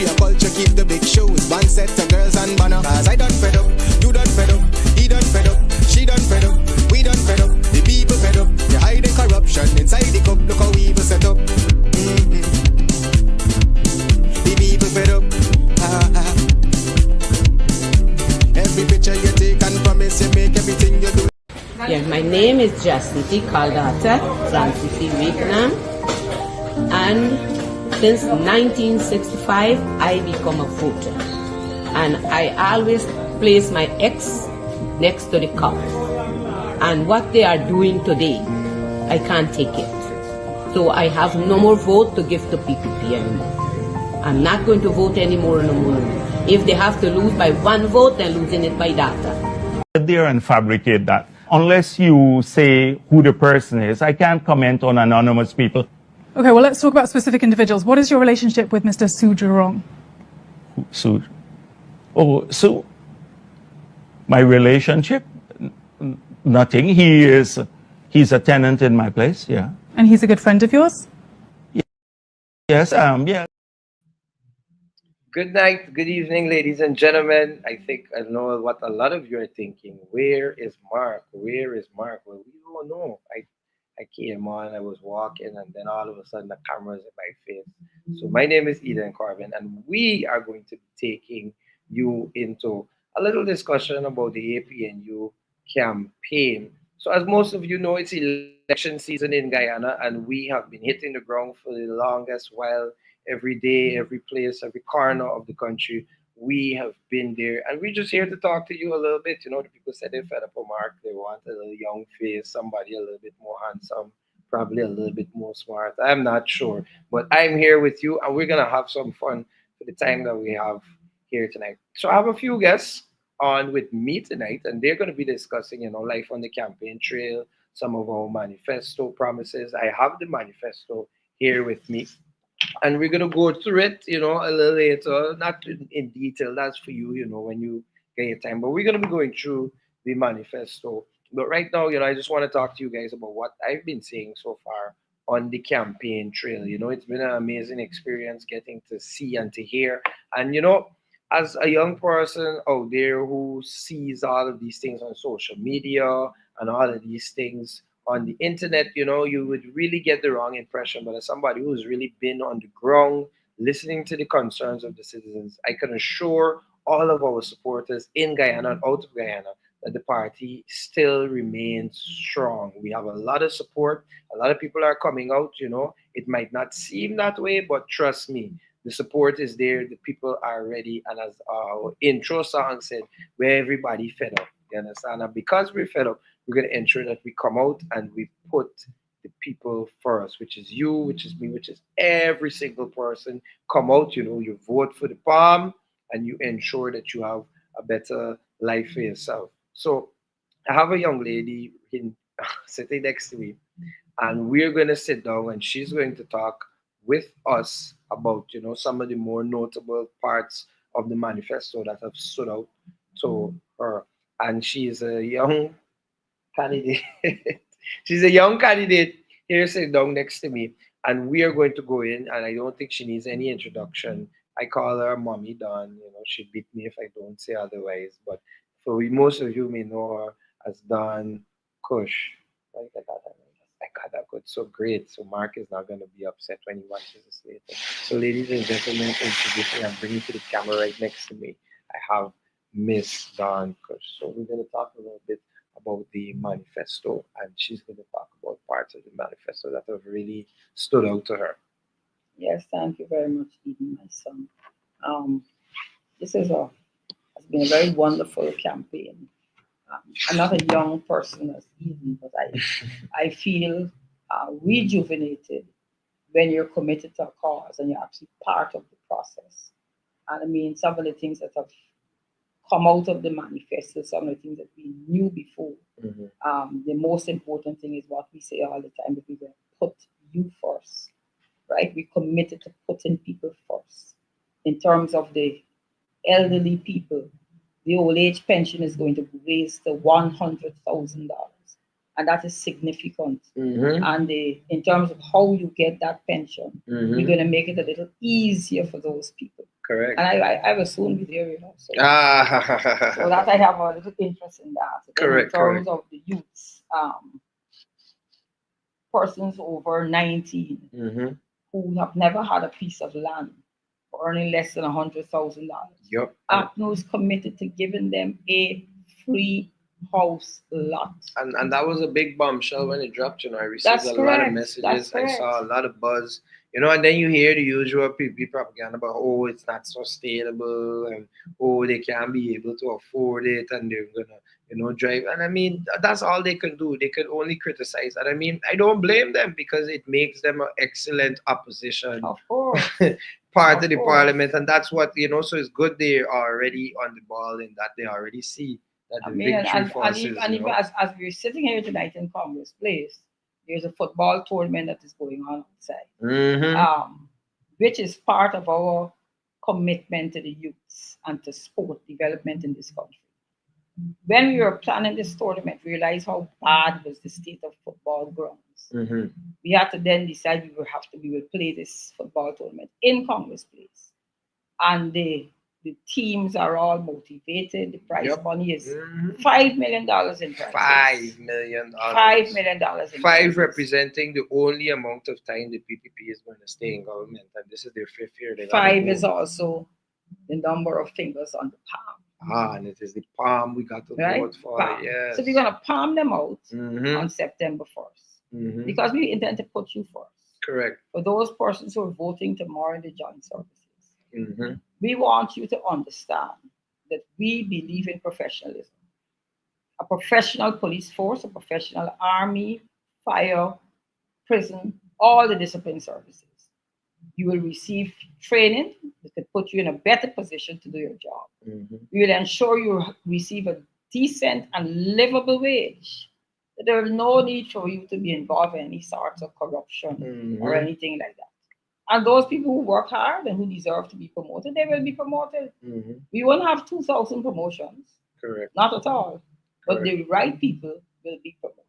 History of culture, keep the big shows. One set of girls and banner. Cause I done fed up, you done fed up, he done fed up, she done fed up, we done fed up, the people fed up. You're hiding corruption inside the cup, look how evil set up. The people fed up. Every picture you take and promise you make, everything you do. Yeah, my name is Jasniti Kaldata Francis Vietnam, and since 1965 I become a voter, and I always place my X next to the cup. And what they are doing today, I can't take it. So I have no more vote to give to PPP anymore. I'm not going to vote anymore no more. If they have to lose by one vote, they're losing it by data. Sit there and fabricate that. Unless you say who the person is, I can't comment on anonymous people. Okay, well, let's talk about specific individuals. What is your relationship with Mr. Su Jurong? Su? Oh, Su. My relationship? Nothing. He's a tenant in my place, yeah. And he's a good friend of yours? Yes, yeah. Good night, good evening, ladies and gentlemen. I think I know what a lot of you are thinking. Where is Mark? Where is Mark? Well, we don't know. I came on, I was walking, and then all of a sudden the camera's in my face. So my name is Eden Corbin, and we are going to be taking you into a little discussion about the APNU campaign. So as most of you know, it's election season in Guyana, and we have been hitting the ground for the longest while. Every day, every place, every corner of the country, we have been there. And we're just here to talk to you a little bit. You know, the people said they fed up a Mark. They want a little young face, somebody a little bit more handsome, probably a little bit more smart. I'm not sure. But I'm here with you, and we're going to have some fun for the time that we have here tonight. So I have a few guests on with me tonight, and they're going to be discussing, you know, life on the campaign trail, some of our manifesto promises. I have the manifesto here with me. And we're going to go through it, you know, a little later, not in detail. That's for you, you know, when you get your time. But we're going to be going through the manifesto. But right now, you know, I just want to talk to you guys about what I've been seeing so far on the campaign trail. You know, it's been an amazing experience getting to see and to hear. And, you know, as a young person out there who sees all of these things on social media and all of these things on the internet, you know, you would really get the wrong impression. But as somebody who's really been on the ground, listening to the concerns of the citizens, I can assure all of our supporters in Guyana and out of Guyana that the party still remains strong. We have a lot of support. A lot of people are coming out, you know. It might not seem that way, but trust me, the support is there. The people are ready. And as our intro song said, we're everybody fed up. You understand? And because we're fed up, we're going to ensure that we come out and we put the people first, which is you, which is me, which is every single person. Come out, you know, you vote for the palm and you ensure that you have a better life for yourself. So I have a young lady sitting next to me, and we're going to sit down and she's going to talk with us about, you know, some of the more notable parts of the manifesto that have stood out to her. And she's a young candidate. She's a young candidate here sitting down next to me, and we are going to go in, and I don't think she needs any introduction. I call her Mommy Dawn. You know, she beat me if I don't say otherwise. But for most of you may know her as Dawn Kush. I got that good. So great. So Mark is not going to be upset when he watches this later. So ladies and gentlemen, introducing, I'm bringing to the camera right next to me, I have Miss Dawn Kush. So we're going to talk a little bit about the manifesto, and she's going to talk about parts of the manifesto that have really stood out to her. Yes, thank you very much, Eden, my son. This has been a very wonderful campaign. I'm not a young person as Eden, but I feel rejuvenated when you're committed to a cause and you're actually part of the process. And I mean, some of the things that have come out of the manifesto, some of the things that we knew before. The most important thing is what we say all the time, that we're going to put you first, right? We're committed to putting people first. In terms of the elderly people, the old age pension is going to be raised to $100,000. And that is significant. And in terms of how you get that pension, we're going to make it a little easier for those people. Correct. And I will soon be there, you know. So, so Ah, that I have a little interest in that. Then correct, in terms correct. of the youths, persons over 19 Mm-hmm. who have never had a piece of land for earning less than $100,000. Yep. APNU is committed to giving them a free house lot. And that was a big bombshell when it dropped. You know, I received That's a lot of correct. messages. That's I correct. saw a lot of buzz. You know, and then you hear the usual PP propaganda about, oh, it's not sustainable, and oh, they can't be able to afford it, and they're gonna, drive. And I mean, that's all they can do. They can only criticize. And I mean, I don't blame them because it makes them an excellent opposition Of course. part Of of the course. parliament, and that's what So it's good they are already on the ball in that they already see that I the mean, victory and forces. even as we're sitting here tonight in Congress Place, there's a football tournament that is going on outside, Mm-hmm. which is part of our commitment to the youths and to sport development in this country. When we were planning this tournament, we realized how bad was the state of football grounds. Mm-hmm. We had to then decide we will play this football tournament in Congress Place, and the teams are all motivated. The prize Yep. money is Mm-hmm. $5 million in prizes. $5 million. $5 million in Five prizes. representing the only amount of time the PPP is going to stay in government, and this is their 5th year. They gotta Five go. is also the number of fingers on the palm. And it is the palm we got to Right? vote for. Palm. Yes. So we're gonna palm them out Mm-hmm. on September 1st. Mm-hmm. Because we intend to put you first. Correct. For those persons who are voting tomorrow in the joint services, Mm-hmm. we want you to understand that we believe in professionalism. A professional police force, a professional army, fire, prison, all the discipline services. You will receive training that could put you in a better position to do your job. Mm-hmm. We will ensure you receive a decent and livable wage. There is no need for you to be involved in any sorts of corruption Mm-hmm. or anything like that. And those people who work hard and who deserve to be promoted, they will be promoted. Mm-hmm. We won't have 2,000 promotions, Correct. not at all. But Correct. the right people will be promoted.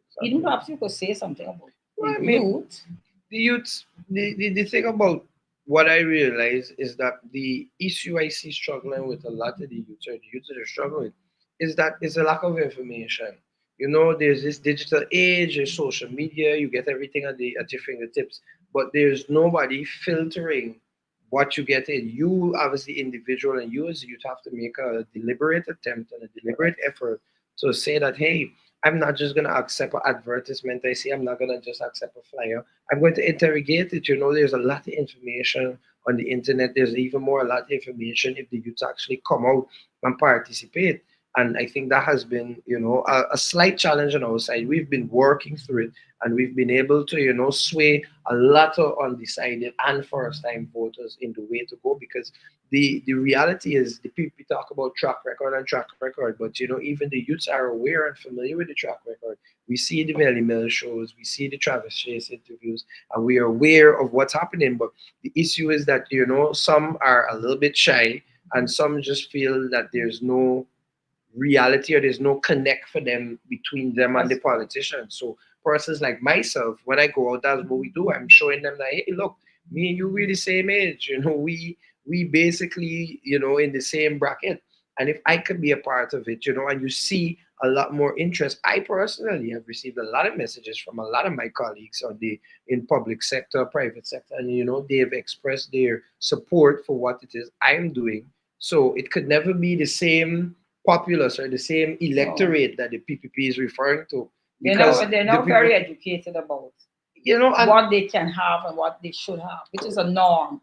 Exactly. Even perhaps you could say something about Well, I the mean, youth. the youths, the thing about what I realize is that the issue I see struggling with a lot of the youths, or the youths that are struggling with, is that it's a lack of information. There's this digital age, there's social media, you get everything at your fingertips, but there's nobody filtering what you get in. You, obviously, individual, and you as a youth have to make a deliberate attempt and a deliberate effort to say that, hey, I'm not just going to accept an advertisement I see. I'm not going to just accept a flyer. I'm going to interrogate it. There's a lot of information on the internet. There's even more, a lot of information if the youth actually come out and participate. And I think that has been, a slight challenge on our side. We've been working through it, and we've been able to, sway a lot of undecided and first-time voters in the way to go, because the reality is the people talk about track record, but even the youths are aware and familiar with the track record. We see the Melly Mel shows, we see the Travis Chase interviews, and we are aware of what's happening. But the issue is that some are a little bit shy, and some just feel that there's no reality, or there's no connect for them between them and the politicians. So persons like myself, when I go out, that's what we do. I'm showing them that, hey, look, me and you, we're the same age. We basically, in the same bracket. And if I could be a part of it, and you see a lot more interest. I personally have received a lot of messages from a lot of my colleagues in public sector, private sector, and they have expressed their support for what it is I'm doing. So it could never be the same populace or the same electorate that the PPP is referring to. Because they're now very educated about and what they can have and what they should have, which is a norm.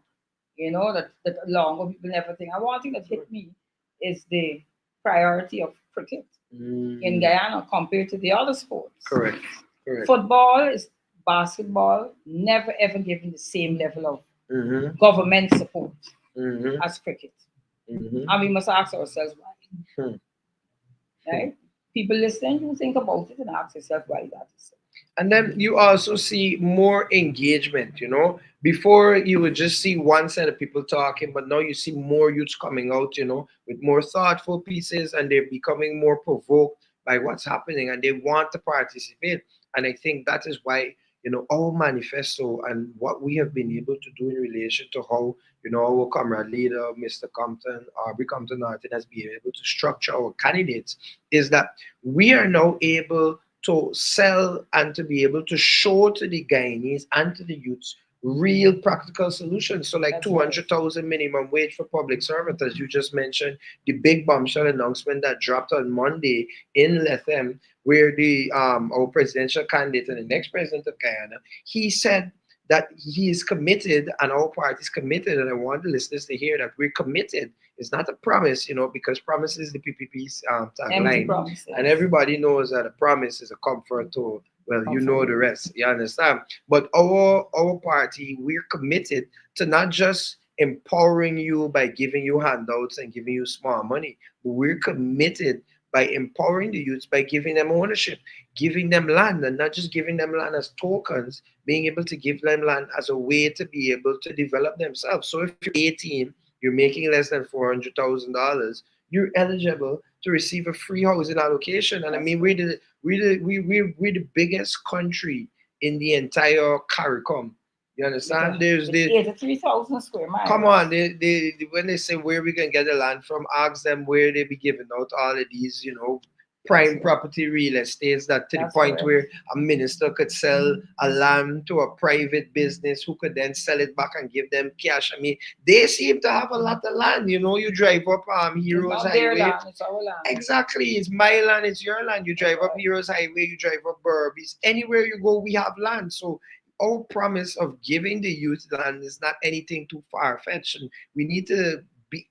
That long ago people never think. And one thing that hit me is the priority of cricket in Guyana compared to the other sports. Correct. Football, basketball, never ever given the same level of government support as cricket. And we must ask ourselves why. Right? People listening, you think about it and ask yourself why that is so. And then you also see more engagement, Before you would just see one set of people talking, but now you see more youths coming out, with more thoughtful pieces, and they're becoming more provoked by what's happening, and they want to participate. And I think that is why, our manifesto and what we have been able to do in relation to how, our comrade leader, Mr. Compton, Aubrey Compton Norton, has been able to structure our candidates, is that we are now able to sell and to be able to show to the Guyanese and to the youths real practical solutions. So like 200,000 minimum wage for public servants, as you just mentioned, the big bombshell announcement that dropped on Monday in Lethem, where the our presidential candidate and the next president of Guyana, he said that he is committed and our party is committed, and I want the listeners to hear that we're committed. It's not a promise, because promise is the PPP's tagline, and everybody knows that a promise is a comfort to, well, you know the rest, you understand? But our party, we're committed to not just empowering you by giving you handouts and giving you small money, but we're committed by empowering the youths by giving them ownership, giving them land, and not just giving them land as tokens, being able to give them land as a way to be able to develop themselves. So if you're 18, you're making less than $400,000, you're eligible to receive a free housing allocation. And I mean, we're the biggest country in the entire CARICOM. You understand? There's 83,000 square miles. Come on, when they say where we can get the land from, ask them where they be giving out all of these, prime property real estates, that to the point where a minister could sell a land to a private business who could then sell it back and give them cash. I mean, they seem to have a lot of land. You drive up Heroes Highway. Land, it's our land. Exactly, it's my land, it's your land. You drive up Heroes Highway, you drive up Burbies. Anywhere you go, we have land. So our promise of giving the youth land is not anything too far-fetched. And we need to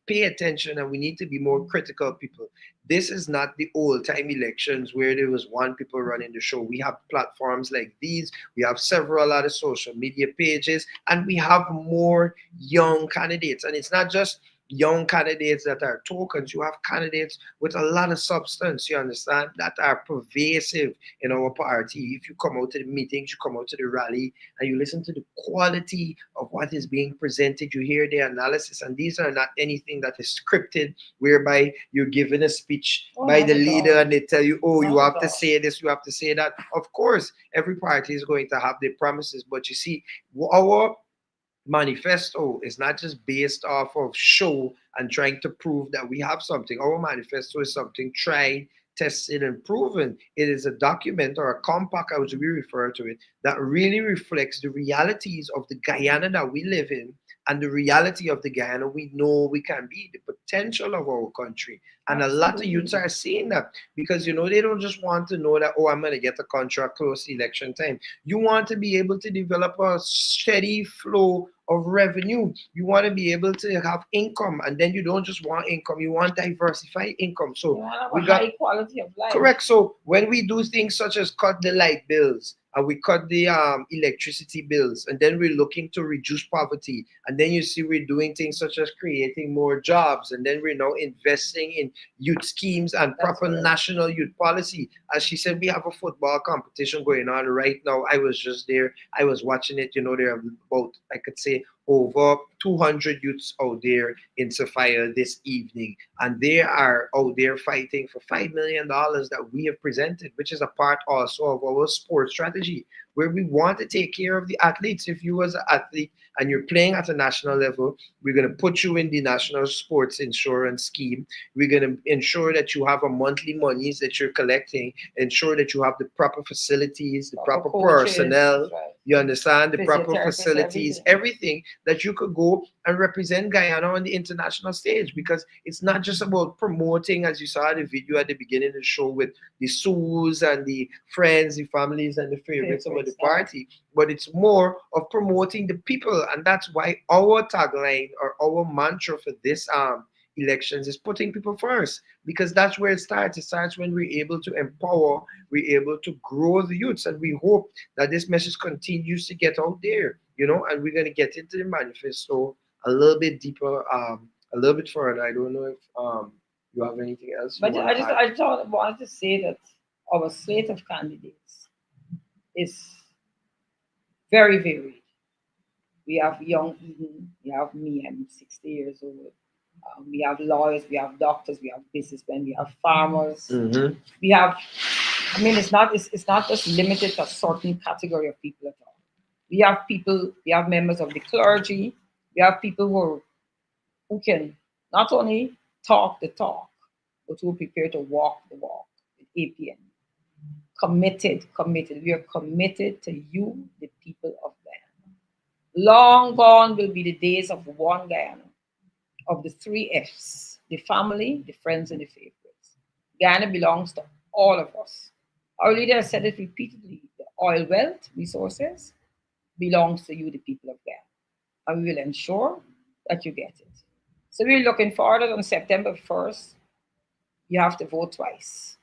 pay attention, and we need to be more critical people. This is not the old-time elections where there was one people running the show. We have platforms like these. We have several other social media pages, and we have more young candidates. And it's not just young candidates that are tokens. You have candidates with a lot of substance, you understand, that are pervasive in our party. If you come out to the meetings, you come out to the rally, and you listen to the quality of what is being presented, you hear the analysis, and these are not anything that is scripted, whereby you're given a speech by the leader and they tell you, you have to say this, you have to say that. Of course, every party is going to have their promises, but you see, our manifesto is not just based off of show and trying to prove that we have something. Our manifesto is something tried, tested, and proven. It is a document or a compact, as we refer to it, that really reflects the realities of the Guyana that we live in and the reality of the Guyana we know we can be, the potential of our country. And a lot of youths are seeing that because, they don't just want to know that, I'm going to get a contract close to election time. You want to be able to develop a steady flow of revenue. You want to be able to have income, and then you don't just want income, you want diversified income. So we got high quality of life. Correct. So when we do things such as cut the light bills, and we cut the electricity bills, and then we're looking to reduce poverty, and then you see we're doing things such as creating more jobs, and then we're now investing in youth schemes and proper national youth policy. As she said, we have a football competition going on right now. I was just there. I was watching it. There are about, I could say, over 200 youths out there in Sophia this evening, and they are out there fighting for $5 million that we have presented, which is a part also of our sports strategy, where we want to take care of the athletes. If you as an athlete and you're playing at a national level, we're going to put you in the national sports insurance scheme. We're going to ensure that you have a monthly monies that you're collecting, ensure that you have the proper facilities, the proper personnel, you understand, the proper facilities, everything that you could go and represent Guyana on the international stage. Because it's not just about promoting, as you saw the video at the beginning of the show with the Sues and the friends, the families, and the favorites of the party, but it's more of promoting the people. And that's why our tagline or our mantra for this elections is putting people first, because that's where it starts. It starts when we're able to empower, we're able to grow the youths, and we hope that this message continues to get out there, and we're going to get into the manifesto a little bit deeper, a little bit further. I don't know if you have anything else. But I just wanted to say that our slate of candidates is very varied. We have young Eden, we have me, I'm 60 years old. We have lawyers, we have doctors, we have businessmen, we have farmers, we have I mean, it's not just limited to a certain category of people at all. We have people, we have members of the clergy, we have people who can not only talk the talk, but who are prepared to walk the walk with APN. Committed. We are committed to you, the people of Guyana. Long gone will be the days of one Guyana, of the three F's: the family, the friends, and the favorites. Guyana belongs to all of us. Our leader has said it repeatedly: the oil wealth resources belongs to you, the people of Guyana, and we will ensure that you get it. So we're looking forward on September 1st. You have to vote twice.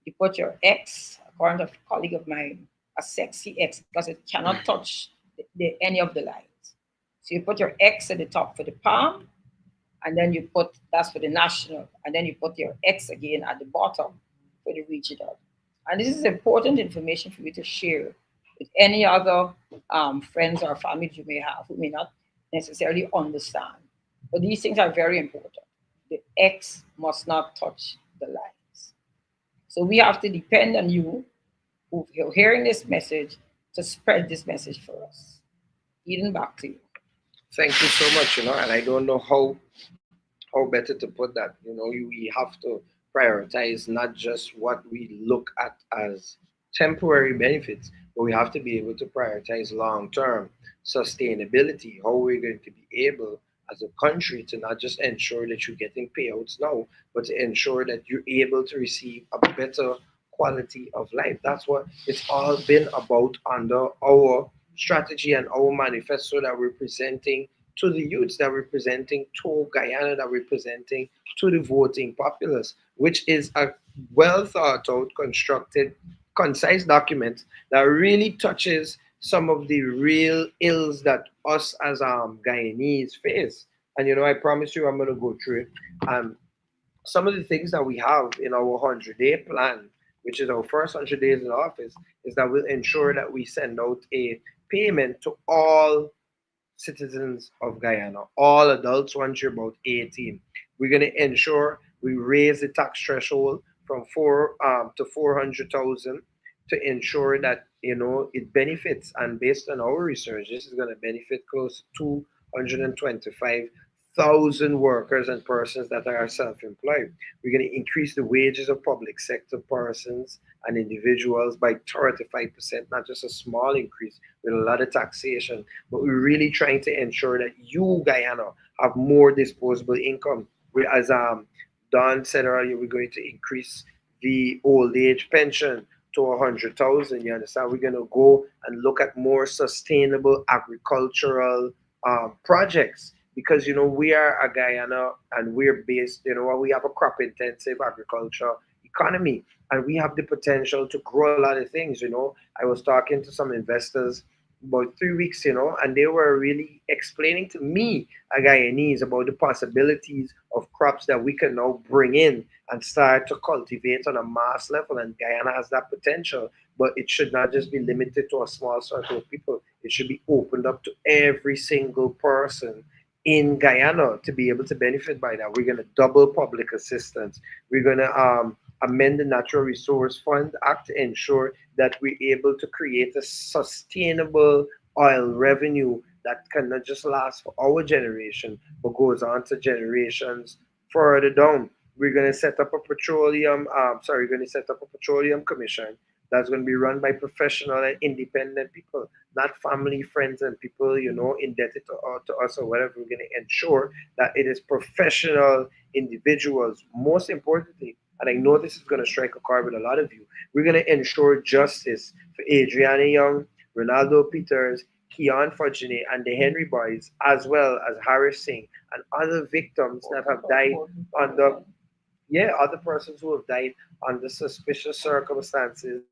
You put your X, according to a colleague of mine, a sexy X, because it cannot touch any of the lines. So you put your X at the top for the palm, and then you put, that's for the national, and then you put your X again at the bottom for the regional. And this is important information for you to share with any other friends or families you may have who may not necessarily understand. But these things are very important. The X must not touch the lines. So we have to depend on you who are hearing this message to spread this message for us. Eden, back to you. Thank you so much, and I don't know how better to put that. We have to prioritize not just what we look at as temporary benefits, but we have to be able to prioritize long-term sustainability. How we're going to be able as a country to not just ensure that you're getting payouts now, but to ensure that you're able to receive a better quality of life. That's what it's all been about under our strategy and our manifesto that we're presenting to the youths, that we're presenting to Guyana, that we're presenting to the voting populace, which is a well thought out, constructed, concise document that really touches some of the real ills that us as Guyanese face. And I promise you, I'm going to go through it. Some of the things that we have in our 100-day plan, which is our first 100 days in office, is that we'll ensure that we send out a payment to all citizens of Guyana, all adults once you're about 18. We're going to ensure we raise the tax threshold from 4 to 400,000 to ensure that it benefits. And based on our research, this is going to benefit close to 225,000 workers and persons that are self-employed. We're going to increase the wages of public sector persons and individuals by 35%, not just a small increase with a lot of taxation, but we're really trying to ensure that you, Guyana, have more disposable income. As Don said earlier, we're going to increase the old age pension to 100,000. You understand? We're going to go and look at more sustainable agricultural projects, because we are a Guyana and we're based, we have a crop intensive agriculture economy, and we have the potential to grow a lot of things. I was talking to some investors about 3 weeks, and they were really explaining to me, a Guyanese, about the possibilities of crops that we can now bring in and start to cultivate on a mass level. And Guyana has that potential, but it should not just be limited to a small circle of people. It should be opened up to every single person in Guyana to be able to benefit by that. We're going to double public assistance. We're going to amend the Natural Resource Fund Act to ensure that we're able to create a sustainable oil revenue that cannot just last for our generation, but goes on to generations further down. We're going to set up a petroleum commission that's going to be run by professional and independent people, not family, friends, and people, indebted to us or whatever. We're going to ensure that it is professional individuals. Most importantly, and I know this is going to strike a chord with a lot of you, we're going to ensure justice for Adriana Young, Ronaldo Peters, Keon Fudgene, and the Henry Boys, as well as Harris Singh and other victims that have died other persons who have died under suspicious circumstances,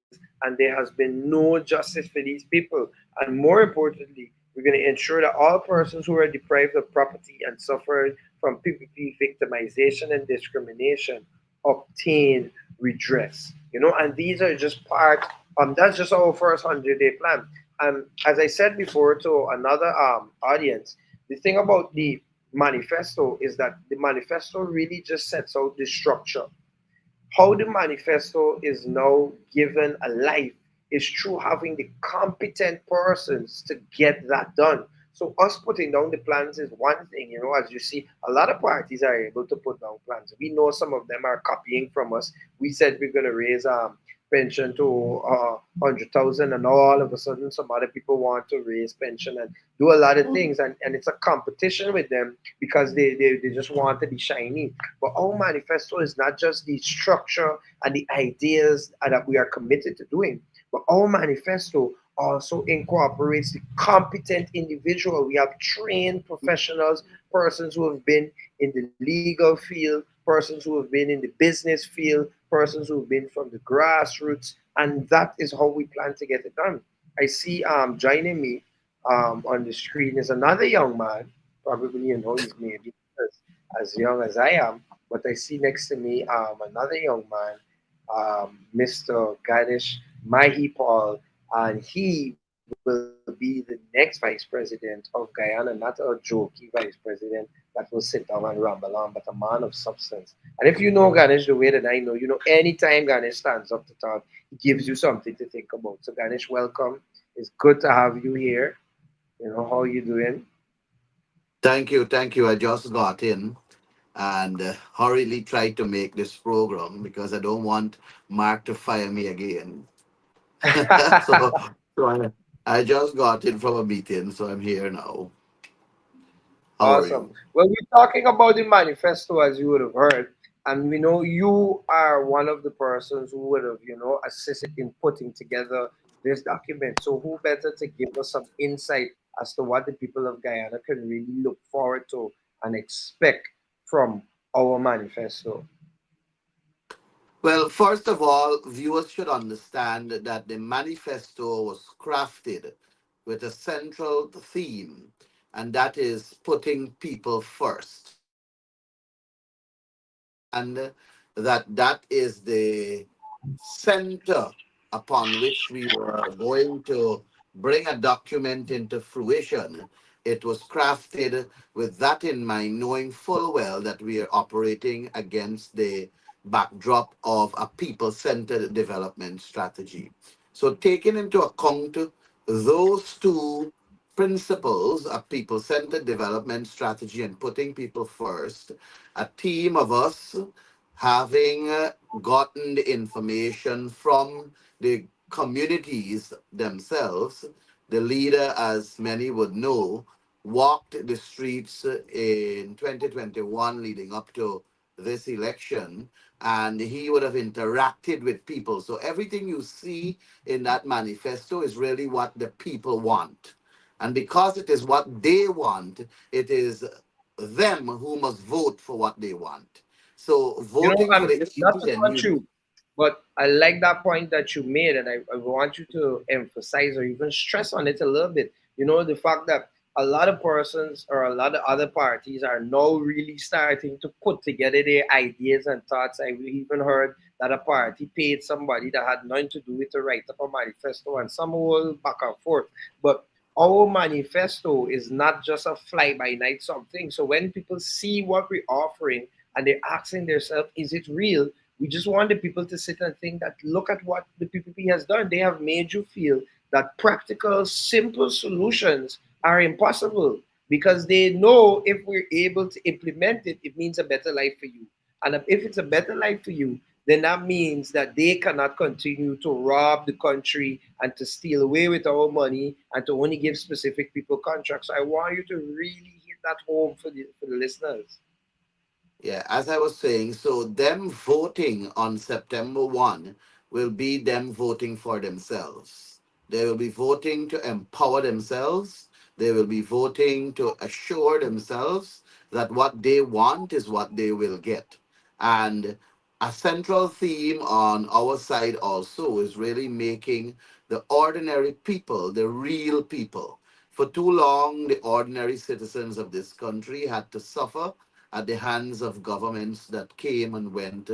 and there has been no justice for these people. And more importantly, we're going to ensure that all persons who are deprived of property and suffered from PPP victimization and discrimination obtain redress. And these are just part. That's just our first 100-day plan. And as I said before to another audience, the thing about the manifesto is that the manifesto really just sets out the structure. How the manifesto is now given a life is through having the competent persons to get that done. So us putting down the plans is one thing, as you see, a lot of parties are able to put down plans. We know some of them are copying from us. We said we're going to raise pension to 100,000, and all of a sudden some other people want to raise pension and do a lot of things, and it's a competition with them because they just want to be shiny. But our manifesto is not just the structure and the ideas that we are committed to doing, but our manifesto also incorporates the competent individual. We have trained professionals, persons who have been in the legal field, persons who have been in the business field, persons who have been from the grassroots, and that is how we plan to get it done. I see joining me on the screen is another young man, probably he's maybe as young as I am, but I see next to me another young man, Mr. Ganesh Mahipaul, and he will be the next vice president of Guyana, not a jokey vice president that will sit down and ramble on, but a man of substance. And if you know Ganesh the way that I know, anytime Ganesh stands up to talk, he gives you something to think about. So Ganesh, welcome. It's good to have you here. How are you doing? Thank you, thank you. I just got in and hurriedly tried to make this program because I don't want Mark to fire me again. so so I just got in from a meeting, so I'm here now. How are Awesome. you? Well, we're talking about the manifesto, as you would have heard, and we know you are one of the persons who would have, assisted in putting together this document. So, who better to give us some insight as to what the people of Guyana can really look forward to and expect from our manifesto? Well, first of all, viewers should understand that the manifesto was crafted with a central theme, and that is putting people first. And that is the center upon which we were going to bring a document into fruition. It was crafted with that in mind, knowing full well that we are operating against the backdrop of a people centered development strategy. So, taking into account those two principles, a people centered development strategy and putting people first, a team of us having gotten the information from the communities themselves, the leader, as many would know, walked the streets in 2021 leading up to this election, and he would have interacted with people. So everything you see in that manifesto is really what the people want. And because it is what they want, it is them who must vote for what they want. So voting for the Not to cut APNU. you, but I like that point that you made, and I want you to emphasize or even stress on it a little bit. The fact that a lot of persons or a lot of other parties are now really starting to put together their ideas and thoughts. I even heard that a party paid somebody that had nothing to do with to write up a manifesto, and some will back and forth. But our manifesto is not just a fly by night something. So when people see what we're offering, and they're asking themselves, is it real? We just want the people to sit and think that look at what the PPP has done. They have made you feel that practical, simple solutions are impossible because they know if we're able to implement it, it means a better life for you. And if it's a better life for you, then that means that they cannot continue to rob the country and to steal away with our money and to only give specific people contracts. So I want you to really hit that home for the listeners. Yeah, as I was saying, so them voting on September 1 will be them voting for themselves. They will be voting to empower themselves. They will be voting to assure themselves that what they want is what they will get. And a central theme on our side also is really making the ordinary people, the real people. For too long, the ordinary citizens of this country had to suffer at the hands of governments that came and went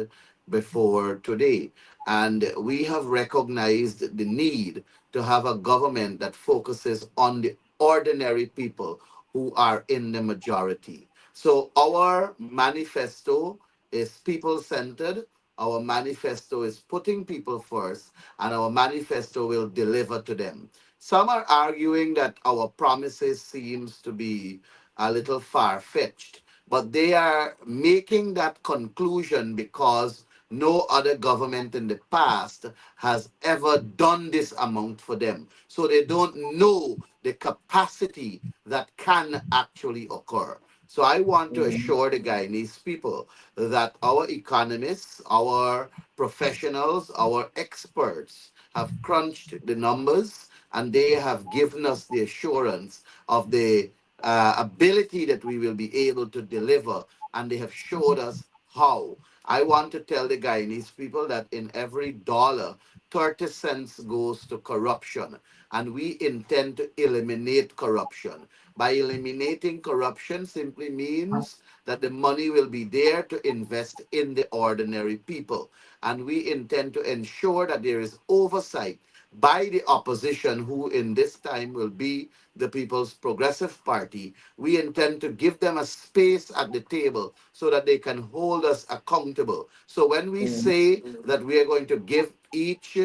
before today. And we have recognized the need to have a government that focuses on the ordinary people who are in the majority. So our manifesto is people centered, our manifesto is putting people first, and our manifesto will deliver to them. Some are arguing that our promises seems to be a little far-fetched, but they are making that conclusion because no other government in the past has ever done this amount for them. So they don't know the capacity that can actually occur. So I want to assure the Guyanese people that our economists, our professionals, our experts have crunched the numbers, and they have given us the assurance of the ability that we will be able to deliver, and they have showed us how. I want to tell the Guyanese people that in every dollar, 30 cents goes to corruption, and we intend to eliminate corruption. By eliminating corruption simply means that the money will be there to invest in the ordinary people. And we intend to ensure that there is oversight by the opposition, who in this time will be the People's Progressive Party. We intend to give them a space at the table so that they can hold us accountable. So when we say that we are going to give each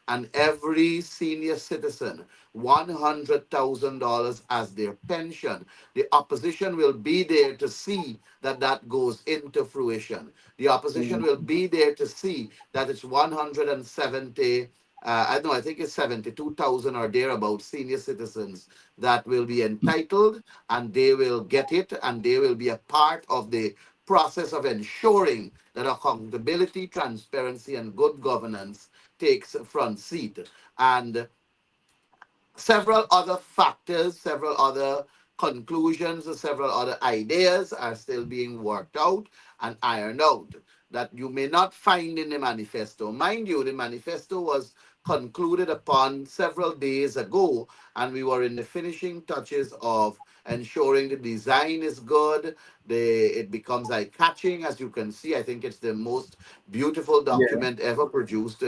and every senior citizen $100,000 as their pension, the opposition will be there to see that that goes into fruition. The opposition will be there to see that it's 170, I know, I think it's 72,000 or thereabouts senior citizens that will be entitled, and they will get it, and they will be a part of the process of ensuring that accountability, transparency, and good governance takes front seat. And several other factors, several other conclusions, and several other ideas are still being worked out and ironed out that you may not find in the manifesto. Mind you, the manifesto was concluded upon several days ago, and we were in the finishing touches of ensuring the design is good, it becomes eye-catching. As you can see, I think it's the most beautiful Yeah. document ever produced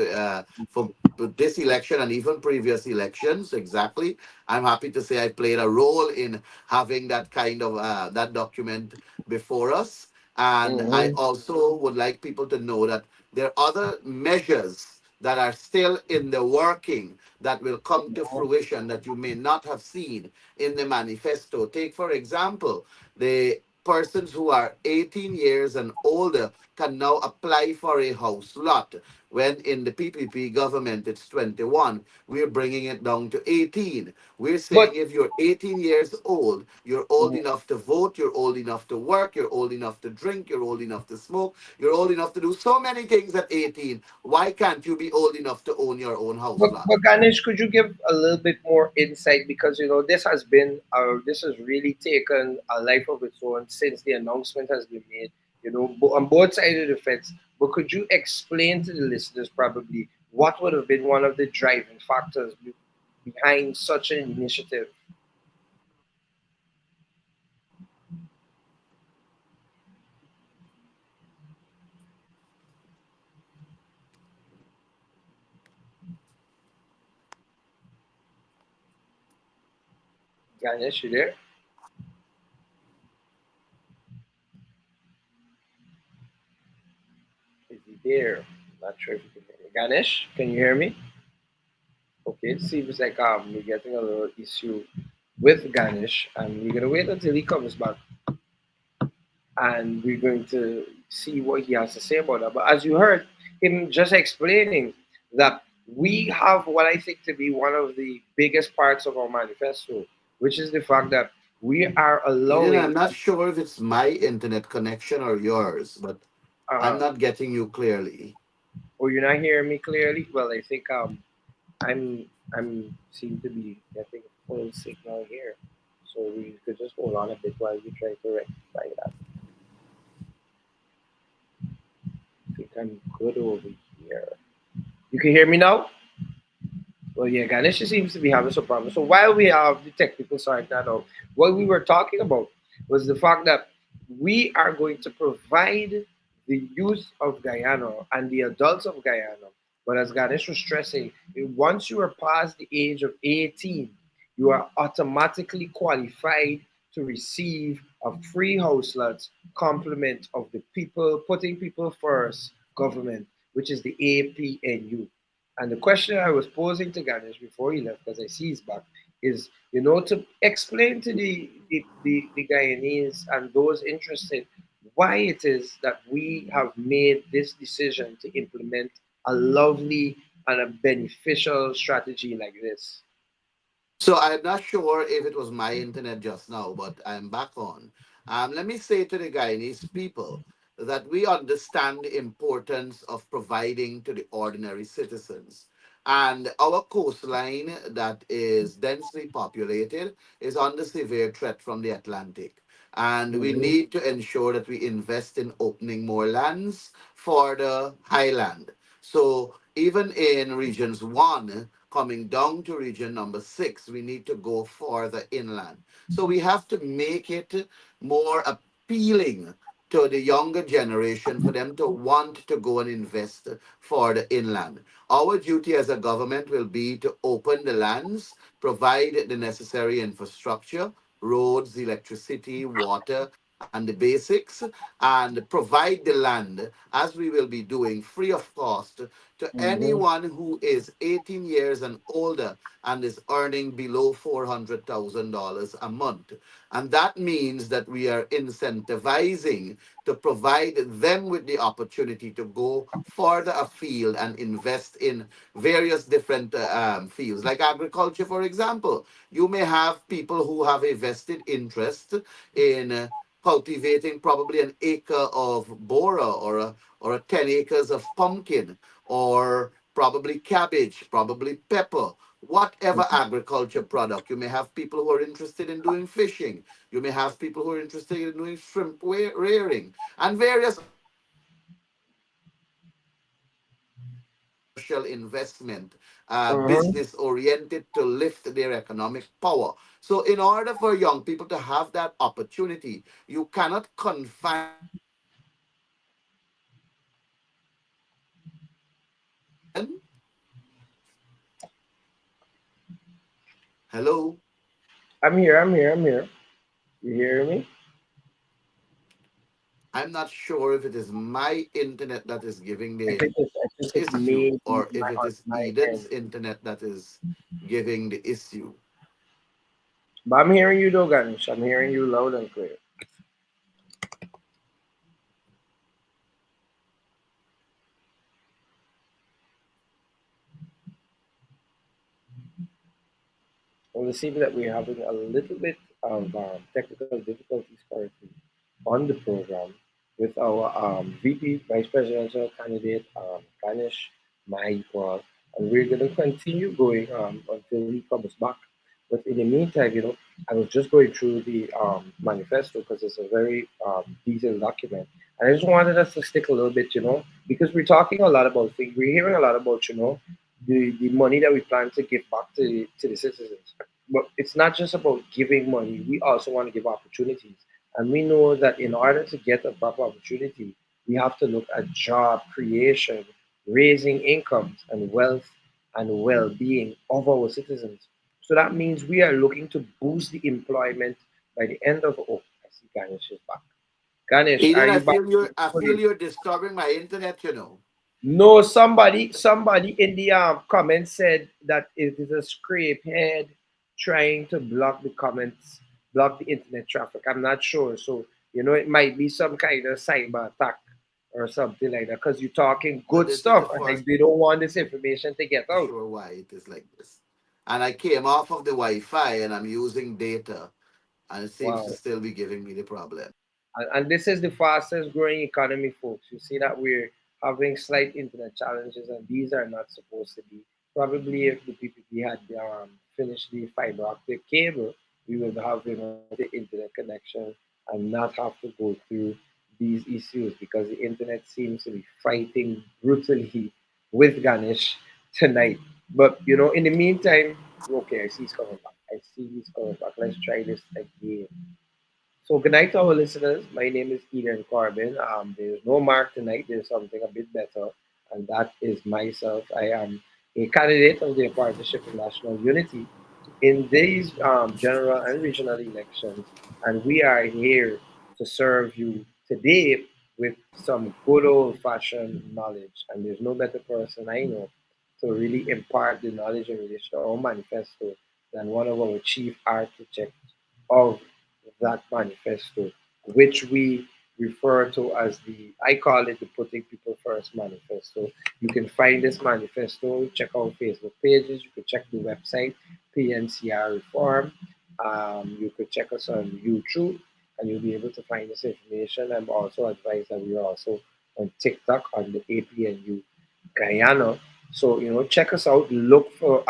for this election and even previous elections. Exactly. I'm happy to say I played a role in having that kind of that document before us. And I Mm-hmm. also would like people to know that there are other measures that are still in the working that will come to fruition that you may not have seen in the manifesto. Take, for example, the persons who are 18 years and older can now apply for a house lot. When in the PPP government it's 21, we're bringing it down to 18. We're saying But if you're 18 years old, you're old enough to vote, you're old enough to work, you're old enough to drink, you're old enough to smoke, you're old enough to do so many things at 18. Why can't you be old enough to own your own house lot? but Ganesh, could you give a little bit more insight, because this has been this has really taken a life of its own since the announcement has been made. On both sides of the fence. But could you explain to the listeners probably what would have been one of the driving factors behind such an initiative? Ganesh, you there? Is he there? Not sure if you can hear me. Ganesh, can you hear me? Okay, it seems like we're getting a little issue with Ganesh, and we're gonna wait until he comes back, and we're going to see what he has to say about that. But as you heard him just explaining that we have what I think to be one of the biggest parts of our manifesto, which is the fact that we are Eden, allowing. I'm not sure if it's my internet connection or yours, but I'm Uh, not getting you clearly. oh, you're not hearing me clearly? Well, I think I'm I'm seem to be getting full signal here, so we could just hold on a bit while we try to rectify that. I think I'm good over here. You can hear me now? Well, yeah, Ganesh seems to be having some problems. So while we have the technical side that out, what we were talking about was the fact that we are going to provide the youth of Guyana and the adults of Guyana. But as Ganesh was stressing, once you are past the age of 18, you are automatically qualified to receive a free house lot complement of the people, putting people first government. which is the APNU. And the question I was posing to Ganesh before he left, because I see he's back, is, to explain to the Guyanese and those interested why it is that we have made this decision to implement a lovely and a beneficial strategy like this. So I'm not sure if it was my internet just now, but I'm back on. Let me say to the Guyanese people that we understand the importance of providing to the ordinary citizens. And our coastline that is densely populated is under severe threat from the Atlantic. And we Mhm. need to ensure that we invest in opening more lands for the highland. So even in regions one, coming down to region number six, we need to go further inland. So we have to make it more appealing to the younger generation for them to want to go and invest for the inland. Our duty as a government will be to open the lands, provide the necessary infrastructure, roads, electricity, water, and the basics, and provide the land, as we will be doing free of cost to Mhm. anyone who is 18 years and older and is earning below $400,000 a month. And that means that we are incentivizing to provide them with the opportunity to go further afield and invest in various different fields, like agriculture, for example. You may have people who have a vested interest in cultivating probably an acre of bora or a 10 acres of pumpkin or probably cabbage, probably pepper, whatever agriculture product. You may have people who are interested in doing fishing. You may have people who are interested in doing shrimp rearing and various other commercial investment, Mhm. business oriented to lift their economic power. So, in order for young people to have that opportunity, you cannot confine hello. I'm here. I'm here. I'm here. You hear me? I'm not sure if it is my internet that is giving the I think it issue may be or if it on is my Eden's end. internet that is giving the issue. But I'm hearing you though, Ganesh. I'm hearing you loud and clear. Well, it seems that we're having a little bit of technical difficulties currently on the program with our VP, Vice Presidential candidate, Ganesh Mahipaul, and we're going to continue going until he comes back. But in the meantime, I was just going through the manifesto because it's a very detailed document. And I just wanted us to stick a little bit, because we're talking a lot about things. We're hearing a lot about, the money that we plan to give back to the citizens. But it's not just about giving money. We also want to give opportunities. And we know that in order to get a proper opportunity, we have to look at job creation, raising incomes and wealth and well being of our citizens. So that means we are looking to boost the employment by the end of. Oh, I see Ganesh is back. Ganesh, are Eden, you back? I feel you're disturbing my internet, you know. No, somebody in the comments said that it is a scrape head trying to block the comments, block the internet traffic. I'm not sure. So, it might be some kind of cyber attack or something like that because you're talking But good this is the stuff and like first they don't want this information to get out. sure why it is like this. And I came off of the Wi-Fi and I'm using data, and it seems to Wow. still be giving me the problem. And this is the fastest growing economy, folks. You see that we're having slight internet challenges, and these are not supposed to be. Probably if the PPP had finished the fiber optic cable, we would have the internet connection and not have to go through these issues because the internet seems to be fighting brutally with Ganesh tonight. But in the meantime, okay, I see he's coming back. I see he's coming back. Let's try this again. So, good night to our listeners. My name is Eden Corbin. There's no Mark tonight. There's something a bit better, and that is myself. I am a candidate of the Partnership for National Unity in these general and regional elections, and we are here to serve you today, with some good old fashioned knowledge. And there's no better person I know to really impart the knowledge in relation to our manifesto than one of our chief architects of that manifesto, which we refer to as I call it the Putting People First Manifesto. You can find this manifesto, check our Facebook pages, you can check the website, PNCR Reform. You could check us on YouTube and you'll be able to find this information. I'm also advised that we are also on TikTok on the APNU Guyana. So, check us out, look for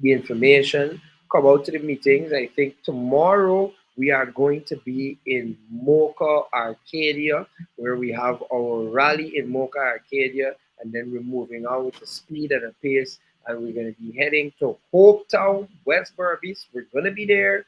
the information, come out to the meetings. I think tomorrow we are going to be in Mocha Arcadia, where we have our rally in Mocha Arcadia, and then we're moving out with the speed and the pace, and we're going to be heading to Hope Town, West Berbice. We're going to be there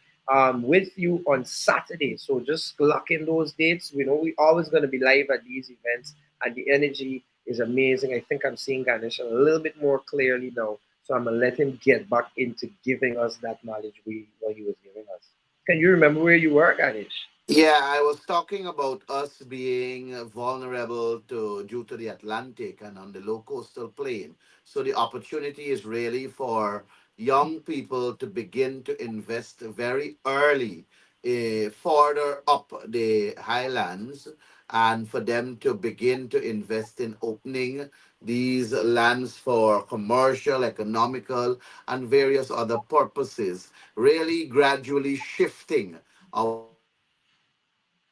with you on Saturday. So just lock in those dates. We know we always going to be live at these events, and the energy is amazing. I think I'm seeing Ganesh a little bit more clearly now. So I'm gonna let him get back into giving us that knowledge what he was giving us. Can you remember where you were, Ganesh? Yeah, I was talking about us being vulnerable to due to the Atlantic and on the low coastal plain. So the opportunity is really for young people to begin to invest very early, further up the highlands, and for them to begin to invest in opening these lands for commercial, economical, and various other purposes, really gradually shifting our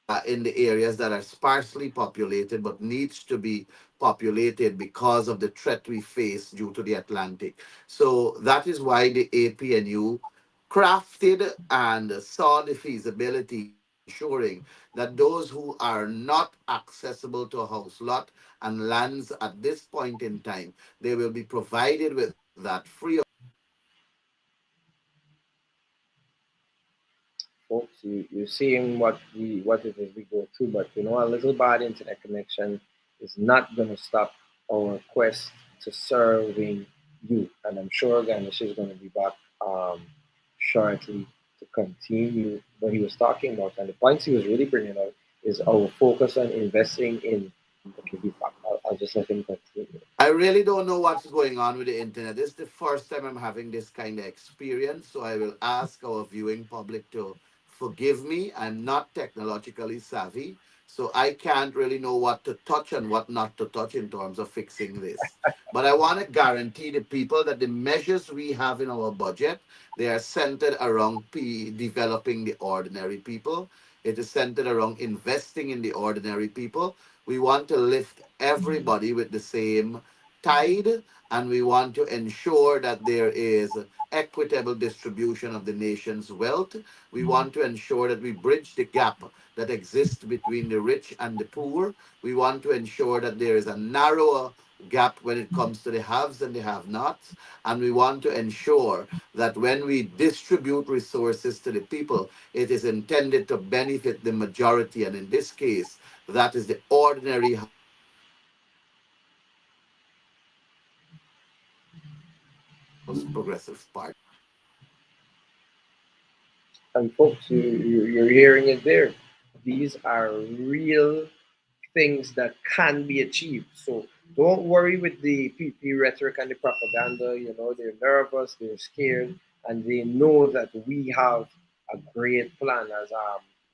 economy in the areas that are sparsely populated but needs to be populated because of the threat we face due to the Atlantic. So that is why the APNU crafted and saw the feasibility in ensuring that those who are not accessible to a house lot and lands at this point in time, they will be provided with that free of Folks, you're seeing what it is we go through, but a little bad internet connection is not gonna stop our quest to serving you. And I'm sure Ganesh is gonna be back shortly to continue what he was talking about. And the points he was really bringing out is our focus on investing in. Okay, he's back. I'll just let him continue. I really don't know what's going on with the internet. This is the first time I'm having this kind of experience, so I will ask our viewing public to forgive me. I'm not technologically savvy, so I can't really know what to touch and what not to touch in terms of fixing this. But I want to guarantee the people that the measures we have in our budget, they are centered around developing the ordinary people. It is centered around investing in the ordinary people. We want to lift everybody with the same tide, and we want to ensure that there is equitable distribution of the nation's wealth. We want to ensure that we bridge the gap that exists between the rich and the poor. We want to ensure that there is a narrower gap when it comes to the haves and the have nots. And we want to ensure that when we distribute resources to the people, it is intended to benefit the majority. And in this case, that is the ordinary household and the ordinary progressive party. And folks, you're hearing it there. These are real things that can be achieved. So don't worry with the PP rhetoric and the propaganda. They're nervous, they're scared, and they know that we have a great plan, as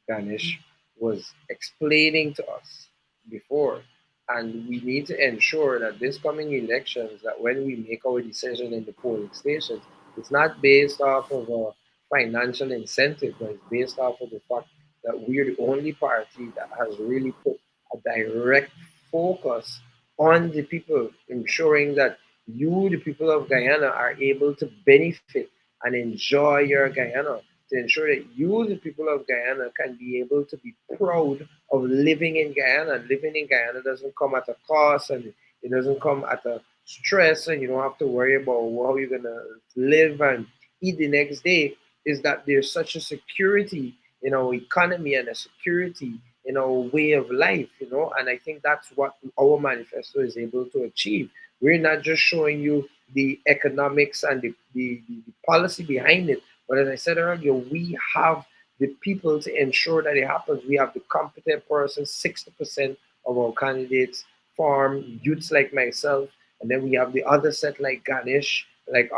Ganesh was explaining to us before. And we need to ensure that this coming elections, that when we make our decision in the polling stations, it's not based off of a financial incentive, but it's based off of the fact that we're the only party that has really put a direct focus on the people, ensuring that you, the people of Guyana, are able to benefit and enjoy your Guyana, to ensure that you, the people of Guyana, can be able to be proud of living in Guyana. Living in Guyana doesn't come at a cost, and it doesn't come at a stress, and you don't have to worry about how you're going to live and eat the next day. Is that there's such a security in our economy and a security in our way of life. And I think that's what our manifesto is able to achieve. We're not just showing you the economics and the policy behind it, but as I said earlier, we have the people to ensure that it happens. We have the competent persons, 60% of our candidates farm youths like myself, and then we have the other set like Ganesh, like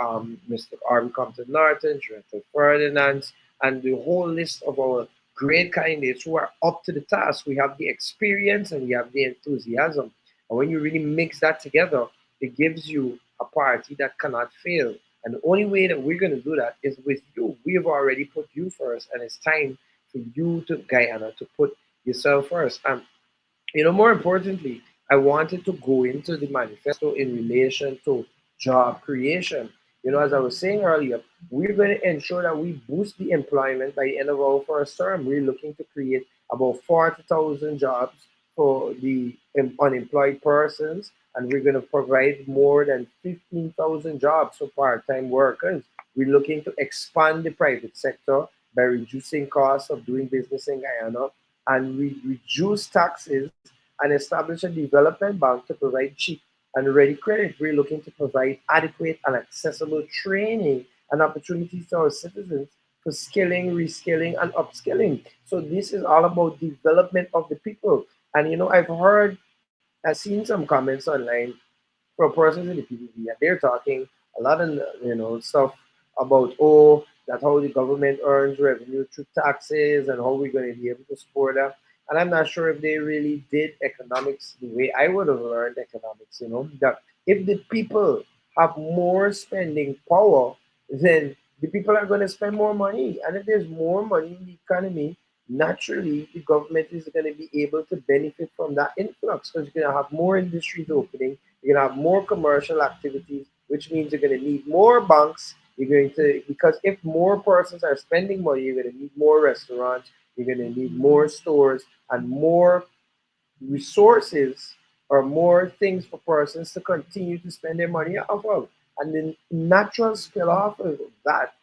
Mr. Arby Compton Norton, Director Ferdinand, and the whole list of our great candidates who are up to the task. We have the experience and we have the enthusiasm. And when you really mix that together, it gives you a party that cannot fail. And the only way that we're going to do that is with you. We have already put you first, and it's time for you to, Guyana, to put yourself first. And more importantly, I wanted to go into the manifesto in relation to job creation. As I was saying earlier, we're going to ensure that we boost the employment by the end of our first term. We're looking to create about 40,000 jobs for the unemployed persons, and we're going to provide more than 15,000 jobs for part-time workers. We're looking to expand the private sector by reducing costs of doing business in Guyana, and we reduce taxes and establish a development bank to provide cheap and ready credit. We're looking to provide adequate and accessible training and opportunities to our citizens for skilling, reskilling, and upskilling. So this is all about development of the people. And I've seen some comments online for persons in the PPP, and they're talking a lot of stuff about that how the government earns revenue through taxes and how we're going to be able to support that. And I'm not sure if they really did economics the way I would have learned economics. That if the people have more spending power, then the people are going to spend more money. And if there's more money in the economy, naturally the government is going to be able to benefit from that influx, because you're going to have more industries opening, you're going to have more commercial activities, which means you're going to need more banks. You're going to, because if more persons are spending money, you're going to need more restaurants, you're going to need more stores and more resources or more things for persons to continue to spend their money off of. And the natural spill off of that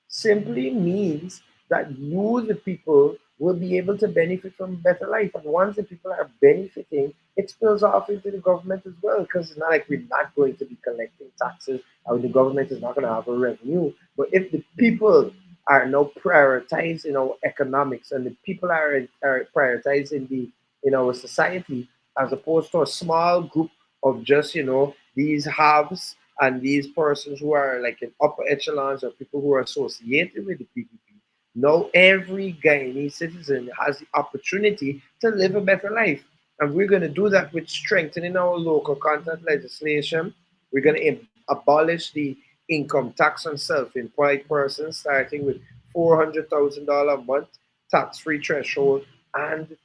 simply means that you, the people, will be able to benefit from a better life. And once the people are benefiting, it spills off into the government as well, because it's not like we're not going to be collecting taxes or the government is not going to have a revenue. But if the people are now prioritizing our economics and the people are prioritizing the in our society, as opposed to a small group of just these haves and these persons who are like in upper echelons or people who are associated with the PPP. Now every Guyanese citizen has the opportunity to live a better life. And we're going to do that with strengthening our local content legislation. We're going to abolish the income tax on self-employed persons, starting with $400,000 a month tax-free threshold and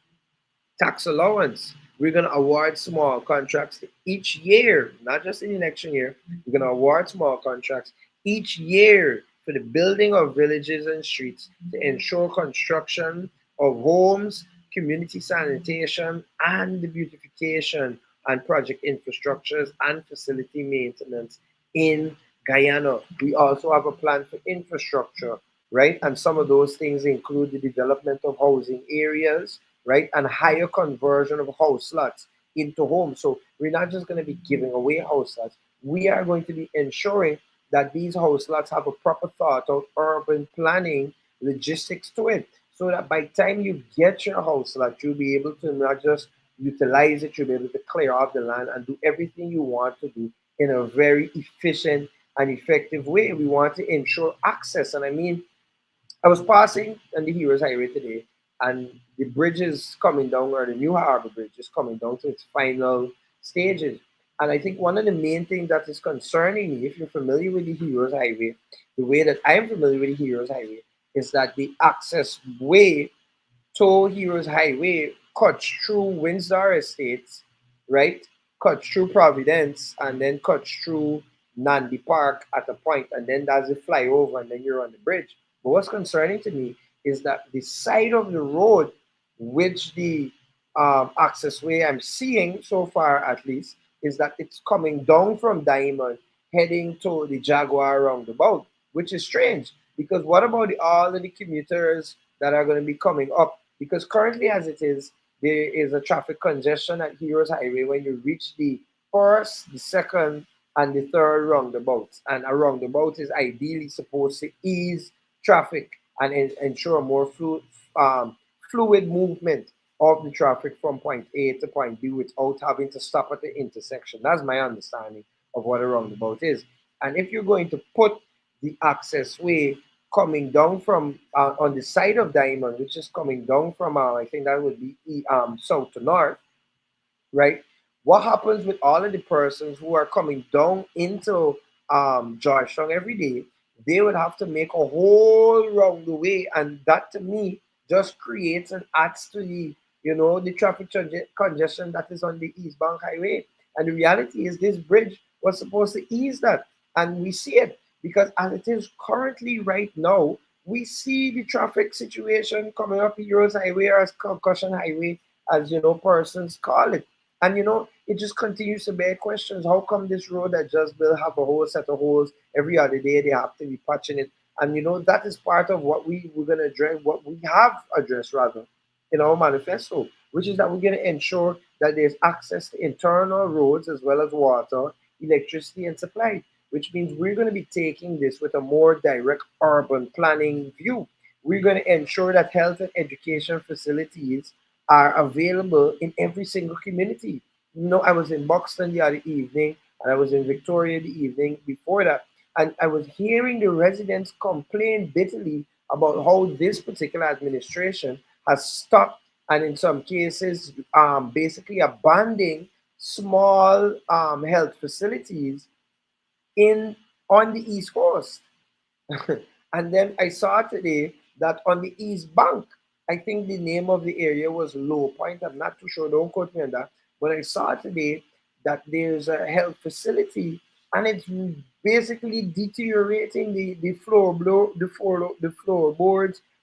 tax allowance. We're going to award small contracts each year, not just in the election year. We're going to award small contracts each year for the building of villages and streets to ensure construction of homes, community sanitation, and the beautification and project infrastructures and facility maintenance in Guyana. We also have a plan for infrastructure, right? And some of those things include the development of housing areas, right? And higher conversion of house lots into homes. So we're not just going to be giving away house lots. We are going to be ensuring that these house lots have a proper thought out urban planning logistics to it, so that by the time you get your house lot, you'll be able to not just utilize it, you'll be able to clear off the land and do everything you want to do in a very efficient and effective way. We want to ensure access. And I mean, I was passing on the Heroes Highway today, and the bridge is coming down, or the new harbor bridge is coming down to its final stages. And I think one of the main things that is concerning me, if you're familiar with the Heroes Highway, the way that I am familiar with the Heroes Highway, is that the access way to Heroes Highway cuts through Windsor Estates, right? Cuts through Providence, and then cuts through Nandi Park at a point, and then there's a flyover, and then you're on the bridge. But what's concerning to me is that the side of the road, which the accessway I'm seeing so far at least, is that it's coming down from Diamond, heading to the Jaguar roundabout, which is strange. Because what about all of the commuters that are going to be coming up? Because currently, as it is, there is a traffic congestion at Heroes Highway when you reach the first, the second, and the third roundabouts. And a roundabout is ideally supposed to ease traffic and ensure a more fluid movement of the traffic from point A to point B without having to stop at the intersection. That's my understanding of what a roundabout is. And if you're going to put the access way coming down from on the side of Diamond, which is coming down from I think that would be south to north, right? What happens with all of the persons who are coming down into Georgetown every day? They would have to make a whole round the way, and that to me just creates and adds to the the traffic congestion that is on the eastbound highway. And the reality is, this bridge was supposed to ease that, and we see it because as it is currently right now, we see the traffic situation coming up Heroes Highway, or as Concussion Highway, as persons call it. And it just continues to bear questions. How come this road that just built have a whole set of holes every other day? They have to be patching it. And that is part of what we're gonna address, what we have addressed rather in our manifesto, which is that we're gonna ensure that there's access to internal roads as well as water, electricity, and supply, which means we're gonna be taking this with a more direct urban planning view. We're gonna ensure that health and education facilities are available in every single community. I was in Buxton the other evening, and I was in Victoria the evening before that, and I was hearing the residents complain bitterly about how this particular administration has stopped and in some cases basically abandoning small health facilities on the East Coast. And then I saw today that on the East Bank, I think the name of the area was Low Point. I'm not too sure. Don't quote me on that. But I saw today that there's a health facility, and it's basically deteriorating. The floorboards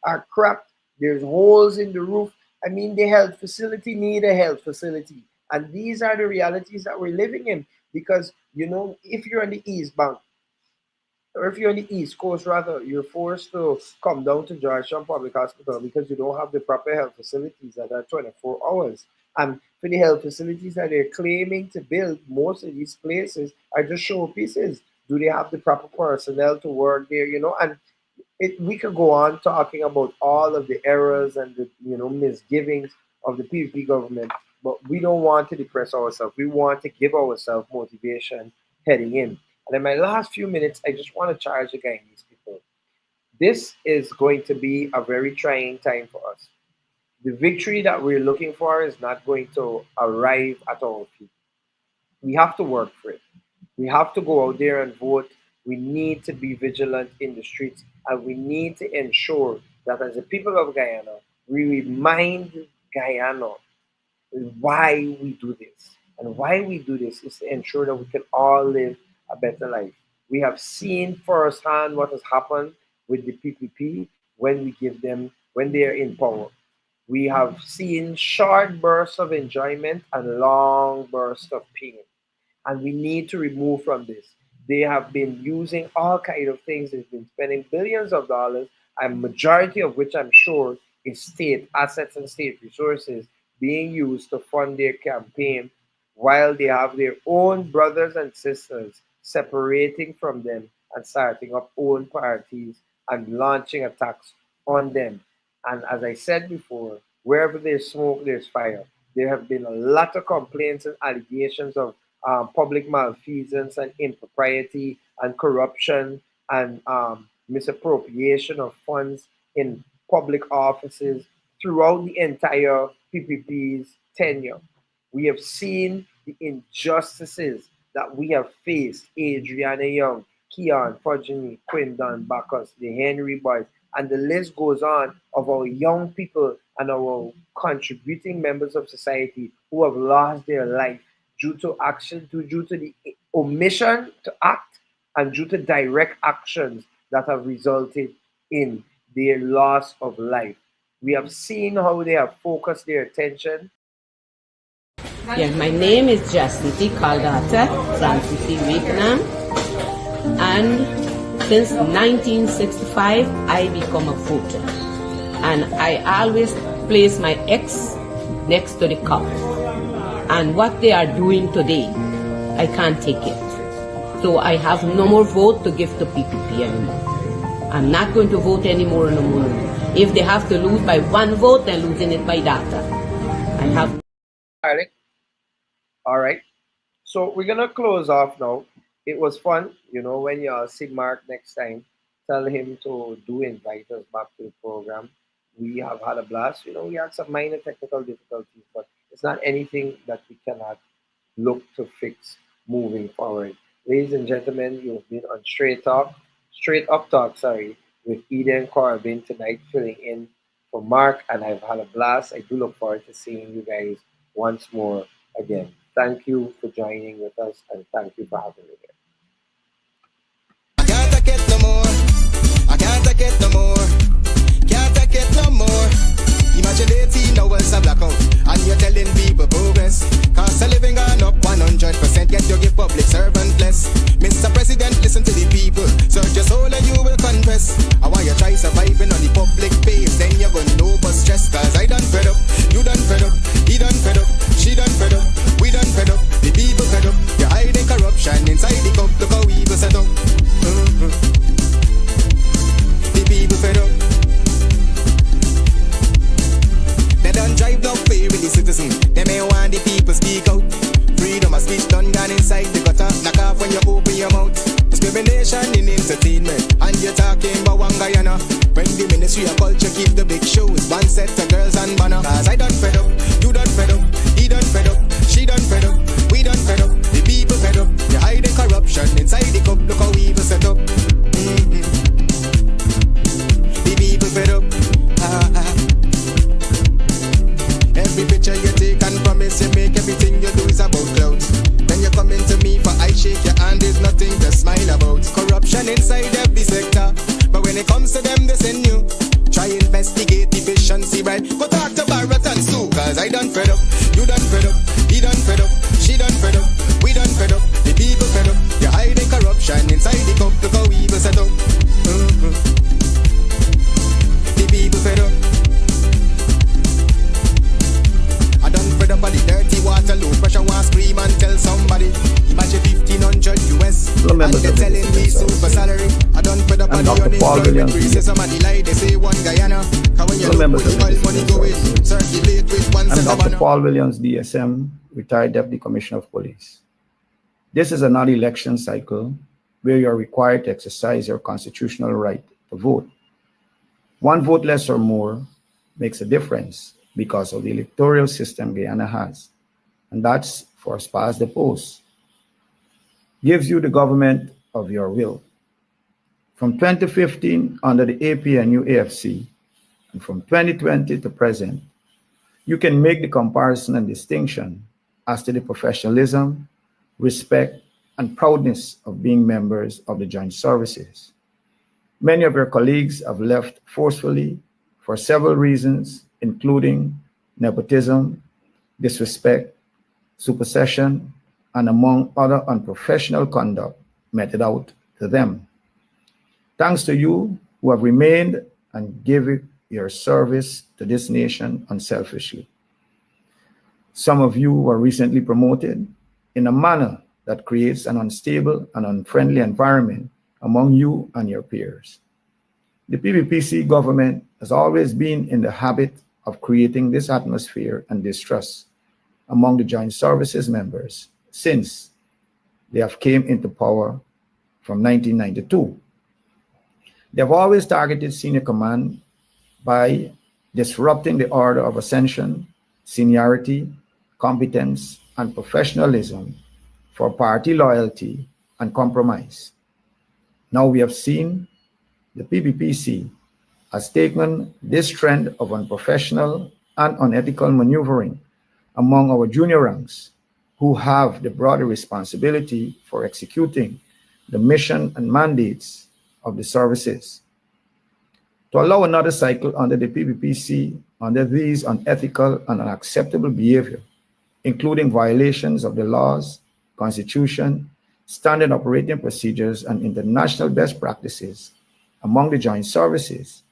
are cracked. There's holes in the roof. I mean, the health facility need a health facility, and these are the realities that we're living in. Because if you're on the East Bank, or if you're on the East Coast, rather, you're forced to come down to Georgetown Public Hospital because you don't have the proper health facilities that are 24 hours. And for the health facilities that they're claiming to build, most of these places are just showpieces. Do they have the proper personnel to work there? And we could go on talking about all of the errors and the misgivings of the PPP government, but we don't want to depress ourselves. We want to give ourselves motivation heading in. And in my last few minutes, I just want to charge the Guyanese people. This is going to be a very trying time for us. The victory that we're looking for is not going to arrive at our feet. We have to work for it. We have to go out there and vote. We need to be vigilant in the streets, and we need to ensure that as the people of Guyana, we remind Guyana why we do this. And why we do this is to ensure that we can all live a better life. We have seen firsthand what has happened with the PPP when they are in power. We have seen short bursts of enjoyment and long bursts of pain. And we need to remove from this. They have been using all kinds of things. They've been spending billions of dollars, and majority of which I'm sure is state assets and state resources being used to fund their campaign, while they have their own brothers and sisters separating from them and starting up own parties and launching attacks on them. And as I said before, wherever there's smoke, there's fire. There have been a lot of complaints and allegations of public malfeasance and impropriety and corruption and misappropriation of funds in public offices throughout the entire PPP's tenure. We have seen the injustices that we have faced. Adriana Young, Keon, Fudgeny, Quindon, Bacchus, the Henry Boys, and the list goes on of our young people and our contributing members of society who have lost their life due to the omission to act and due to direct actions that have resulted in their loss of life. We have seen how they have focused their attention. Yeah, my name is Jacinty Caldata, Francis Vietnam, and since 1965, I become a voter. And I always place my X next to the cup. And what they are doing today, I can't take it. So I have no more vote to give to PPP anymore. I'm not going to vote anymore on the moon. If they have to lose by 1 vote, they're losing it by data. I have. All right. So we're gonna close off now. It was fun. When you see Mark next time, tell him to invite us back to the program. We have had a blast. We had some minor technical difficulties, but it's not anything that we cannot look to fix moving forward. Ladies and gentlemen, you've been on Straight Up Talk, with Eden Corbin tonight, filling in for Mark, and I've had a blast. I do look forward to seeing you guys once more again. Thank you for joining with us, and thank you for having me here. I can't take it no more. I can't take it no more. Can't take it no more. Imagine 18 hours of blackout, and you're telling people progress. Cost of living gone up 100%, yet you give public servant less. Mr. President, listen to the people. Search your soul and you will confess. I want you try surviving on the public face, then you're gonna know but stress. Cause I done fed up, you done fed up, he done fed up, she done fed up, we done fed up, the people fed up. You're hiding corruption inside the cup, look how evil set up. The people fed up. They don't drive no fair with the citizen. They may want the people speak out. Freedom of speech done gone inside the gutter. Knock off when you open your mouth. Discrimination in entertainment, and you're talking about one Guyana. When the Ministry of Culture keep the big shows, one set of girls and banner. Cause I done fed up, you done fed up, he done fed up, she done fed up, we done fed up, the people fed up. You're hiding corruption inside the cup, look how evil set up. The people fed up. Every picture you take and promise you make, everything you do is about clouds. Then you come into me for I shake your hand, there's nothing to smile about. Corruption inside every sector, but when it comes to them they send you. Try investigate efficiency, right? Go talk to Barretons too, cause I done fed up, you done fed up, he done fed up, she done fed up, we done fed up, the people fed up. You're hiding corruption inside the cup, look how evil set up. The people fed up. Fed up on the dirty water, low pressure, want scream and tell somebody. Imagine 1500 US, and they're telling me super salary. I done fed up on the unemployment increases. Somebody lie, they say one Guyana. Cause when you look with the oil money going, circulate with one set of Dr. Paul Williams, DSM, retired Deputy Commissioner of Police. This is another election cycle where you are required to exercise your constitutional right to vote. 1 vote less or more makes a difference because of the electoral system Guyana has, and that's first past the post. Gives you the government of your will. From 2015 under the APNU AFC, and from 2020 to present, you can make the comparison and distinction as to the professionalism, respect, and proudness of being members of the joint services. Many of your colleagues have left forcefully for several reasons, including nepotism, disrespect, supersession, and among other unprofessional conduct meted out to them. Thanks to you who have remained and given your service to this nation unselfishly. Some of you were recently promoted in a manner that creates an unstable and unfriendly environment among you and your peers. The PBPC government has always been in the habit of creating this atmosphere and distrust among the joint services members since they have came into power from 1992. They have always targeted senior command by disrupting the order of ascension, seniority, competence, and professionalism for party loyalty and compromise. Now we have seen the PBPC has taken this trend of unprofessional and unethical maneuvering among our junior ranks who have the broader responsibility for executing the mission and mandates of the services. To allow another cycle under the PBPC under these unethical and unacceptable behavior, including violations of the laws, constitution, standard operating procedures, and international best practices among the joint services,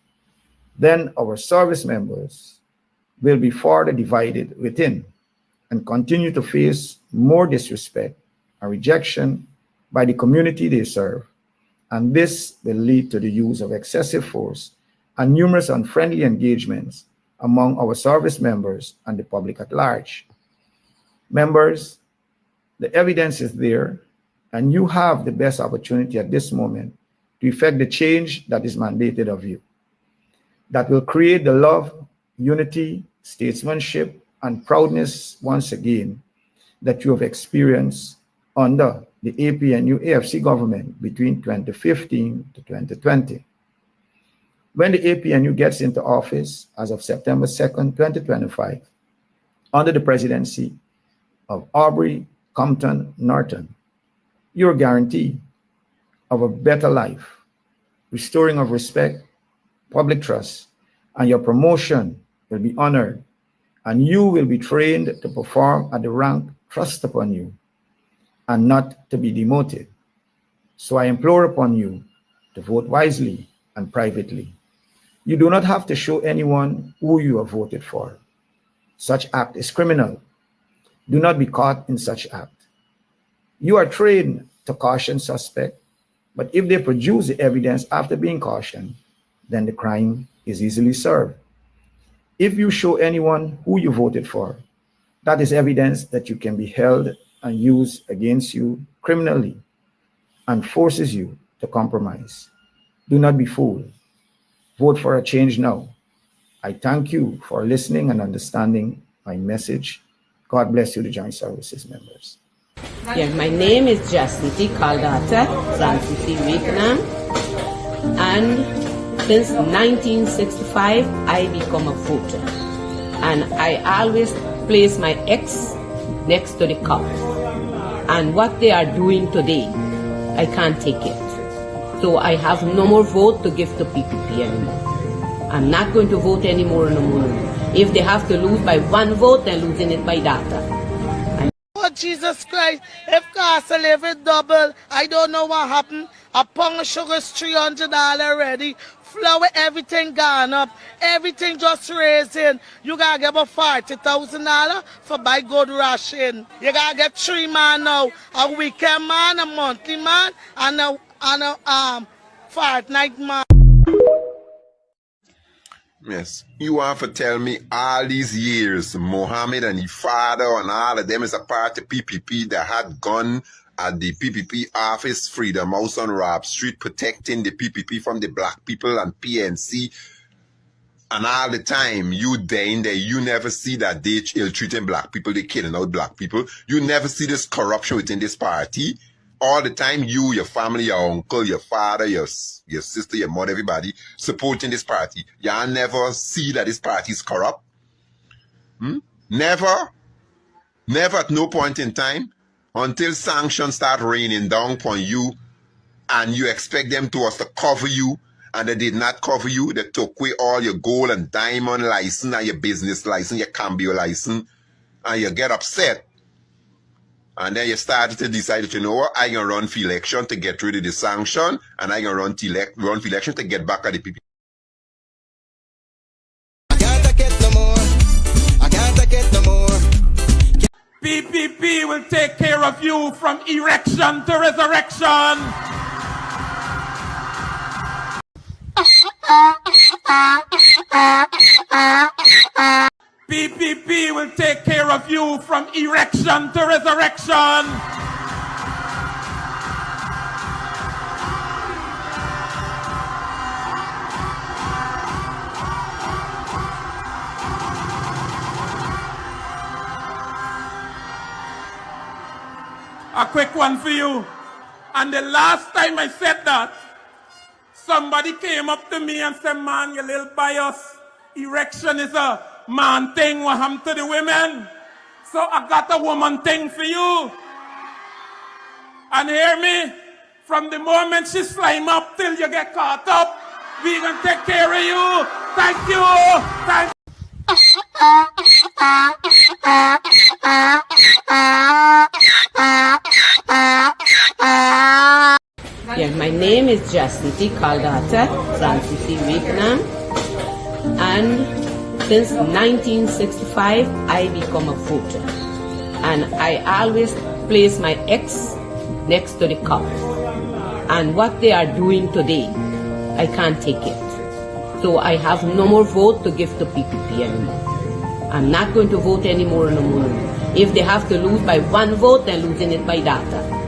then our service members will be further divided within and continue to face more disrespect and rejection by the community they serve, and this will lead to the use of excessive force and numerous unfriendly engagements among our service members and the public at large. Members, the evidence is there, and you have the best opportunity at this moment to effect the change that is mandated of you, that will create the love, unity, statesmanship, and proudness once again that you have experienced under the APNU AFC government between 2015 to 2020. When the APNU gets into office as of September 2nd, 2025, under the presidency of Aubrey Compton Norton, you're guaranteed of a better life, restoring of respect, public trust, and your promotion will be honored, and you will be trained to perform at the rank thrust upon you and not to be demoted. So I implore upon you to vote wisely and privately. You do not have to show anyone who you have voted for. Such act is criminal. Do not be caught in such act. You are trained to caution suspect, but if they produce the evidence after being cautioned, then the crime is easily served. If you show anyone who you voted for, that is evidence that you can be held and used against you criminally and forces you to compromise. Do not be fooled. Vote for a change now. I thank you for listening and understanding my message. God bless you, the Joint Services members. Yeah, my name is Jacinty Caldata Francis Vietnam, and since 1965 I become a voter, and I always place my X next to the cup. And what they are doing today, I can't take it. So I have no more vote to give to PPP anymore. I'm not going to vote anymore no more. If they have to lose by one vote, they're losing it by data. Oh, Jesus Christ, if cost of living double, I don't know what happened. A pound of sugar is $300 already. Flour, everything gone up. Everything just raising. You gotta get about $40,000 for buy good ration. You gotta get 3 man now. A weekend man, a monthly man, and a fortnight man. Yes. You have to tell me all these years, Mohammed and his father and all of them is a part of PPP that had gone at the PPP office, Freedom House on Rob Street, protecting the PPP from the black people and PNC. And all the time, you there in there, you never see that they ill-treating black people, they killing out black people. You never see this corruption within this party. All the time, you, your family, your uncle, your father, your sister, your mother, everybody supporting this party. Y'all never see that this party is corrupt. Never at no point in time until sanctions start raining down upon you and you expect them to cover you, and they did not cover you. They took away all your gold and diamond license and your business license, your cambio license, and you get upset. And then you started to decide that, you know what, I can run for election to get rid of the sanction, and I can run for election to get back at the people. I can't take it no more. I can't take it no more. PPP will take care of you from erection to resurrection. PPP will take care of you from erection to resurrection. A quick one for you. And the last time I said that, somebody came up to me and said, man, you little bias. Erection is a man thing. What happened to the women? So I got a woman thing for you. And hear me, from the moment she slime up till you get caught up, we gonna take care of you. Thank you. Thank Yeah, my name is Jacinty Caldata Francis Vietnam, and since 1965 I become a voter, and I always place my X next to the cup. And what they are doing today, I can't take it. So I have no more vote to give to PPP anymore. I'm not going to vote anymore no more. If they have to lose by one vote, they're losing it by data.